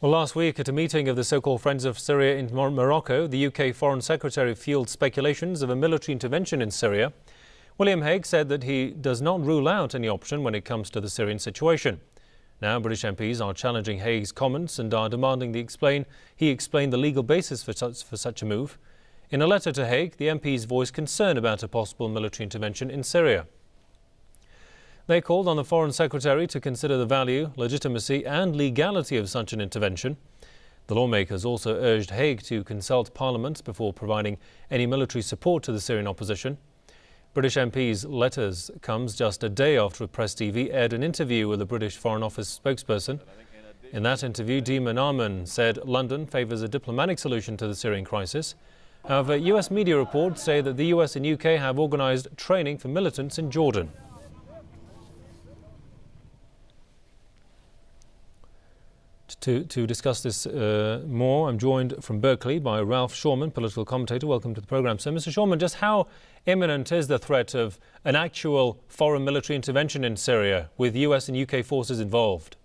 Well, last week at a meeting of the so-called Friends of Syria in Morocco, the UK Foreign Secretary fueled speculations of a military intervention in Syria. William Hague said that he does not rule out any option when it comes to the Syrian situation. Now, British MPs are challenging Hague's comments and are demanding he explain the legal basis for such a move. In a letter to Hague, the MPs voiced concern about a possible military intervention in Syria. They called on the Foreign Secretary to consider the value, legitimacy and legality of such an intervention. The lawmakers also urged Hague to consult Parliament before providing any military support to the Syrian opposition. British MPs' letters comes just a day after Press TV aired an interview with the British Foreign Office spokesperson. In that interview, Deeman Arman said London favours a diplomatic solution to the Syrian crisis. However, US media reports say that the US and UK have organised training for militants in Jordan. To discuss this more, I'm joined from Berkeley by Ralph Schoenman, political commentator. Welcome to the programme. So, Mr. Schoenman, just how imminent is the threat of an actual foreign military intervention in Syria with US and UK forces involved?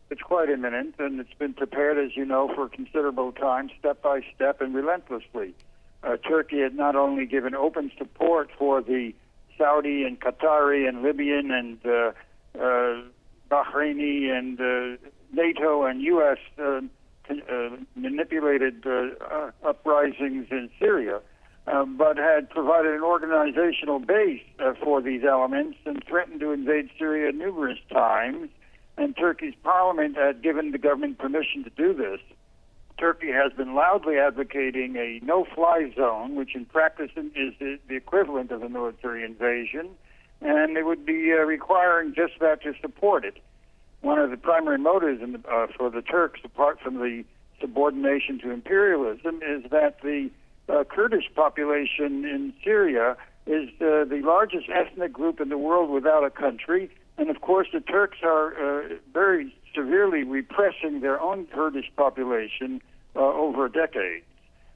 It's quite imminent, and it's been prepared, as you know, for a considerable time, step by step and relentlessly. Turkey had not only given open support for the Saudi and Qatari and Libyan and Bahraini and NATO and U.S. Manipulated uprisings in Syria, but had provided an organizational base for these elements and threatened to invade Syria numerous times. And Turkey's parliament had given the government permission to do this. Turkey has been loudly advocating a no-fly zone, which in practice is the equivalent of a military invasion, and it would be requiring just that to support it. One of the primary motives for the Turks, apart from the subordination to imperialism, is that the Kurdish population in Syria is the largest ethnic group in the world without a country. And of course, the Turks are very severely repressing their own Kurdish population over decades.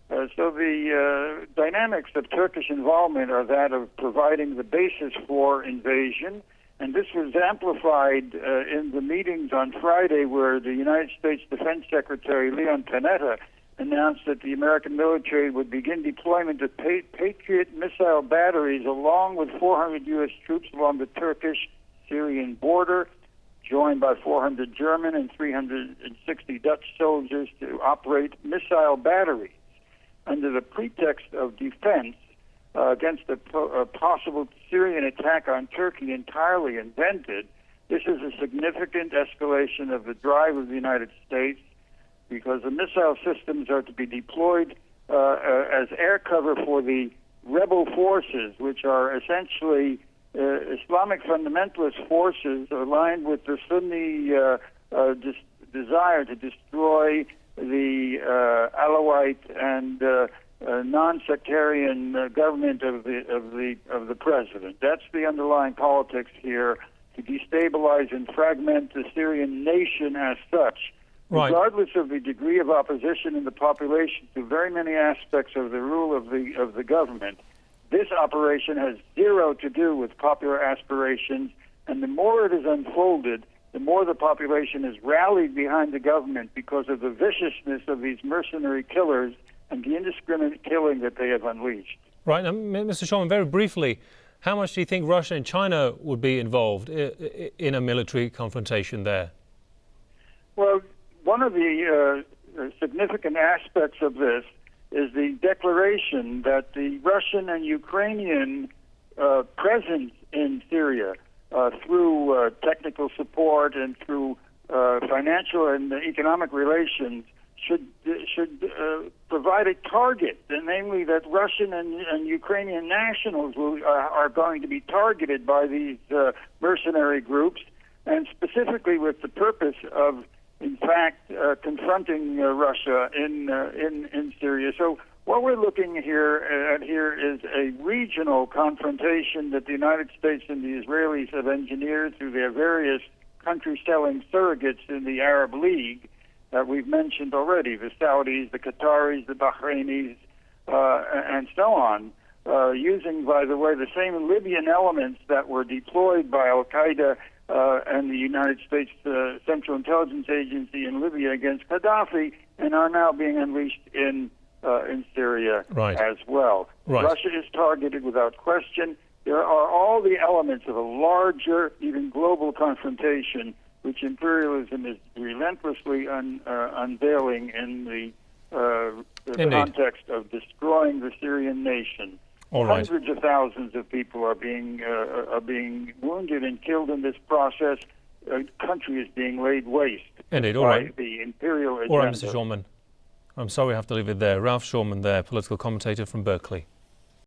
So the dynamics of Turkish involvement are that of providing the basis for invasion. And this was amplified in the meetings on Friday, where the United States Defense Secretary Leon Panetta announced that the American military would begin deployment of Patriot missile batteries along with 400 U.S. troops along the Turkish-Syrian border, joined by 400 German and 360 Dutch soldiers to operate missile batteries under the pretext of defense against a possible Syrian attack on Turkey entirely invented. This is a significant escalation of the drive of the United States, because the missile systems are to be deployed as air cover for the rebel forces, which are essentially Islamic fundamentalist forces aligned with the Sunni desire to destroy the Alawite and non-sectarian government of the president. That's the underlying politics here, to destabilize and fragment the Syrian nation as such, right, regardless of the degree of opposition in the population to very many aspects of the rule of the government. This operation has zero to do with popular aspirations, and the more it is unfolded, the more the population is rallied behind the government because of the viciousness of these mercenary killers and the indiscriminate killing that they have unleashed. Right. Now, Mr. Schoenman, very briefly, how much do you think Russia and China would be involved in a military confrontation there? Well, one of the significant aspects of this is the declaration that the Russian and Ukrainian presence in Syria through technical support and through financial and economic relations should provide a target, and namely that Russian and Ukrainian nationals are going to be targeted by these mercenary groups, and specifically with the purpose of, in fact, confronting Russia in Syria. So what we're looking at here is a regional confrontation that the United States and the Israelis have engineered through their various country-selling surrogates in the Arab League that we've mentioned already, the Saudis, the Qataris, the Bahrainis, and so on, using, by the way, the same Libyan elements that were deployed by al-Qaeda and the United States Central Intelligence Agency in Libya against Gaddafi, and are now being unleashed in Syria as well. Russia is targeted without question. There are all the elements of a larger, even global confrontation, which imperialism is relentlessly unveiling in the context of destroying the Syrian nation. Hundreds of thousands of people are being wounded and killed in this process. A country is being laid waste by the imperial agenda. All right, Mr. Schoenman. I'm sorry we have to leave it there. Ralph Schoenman there, political commentator from Berkeley.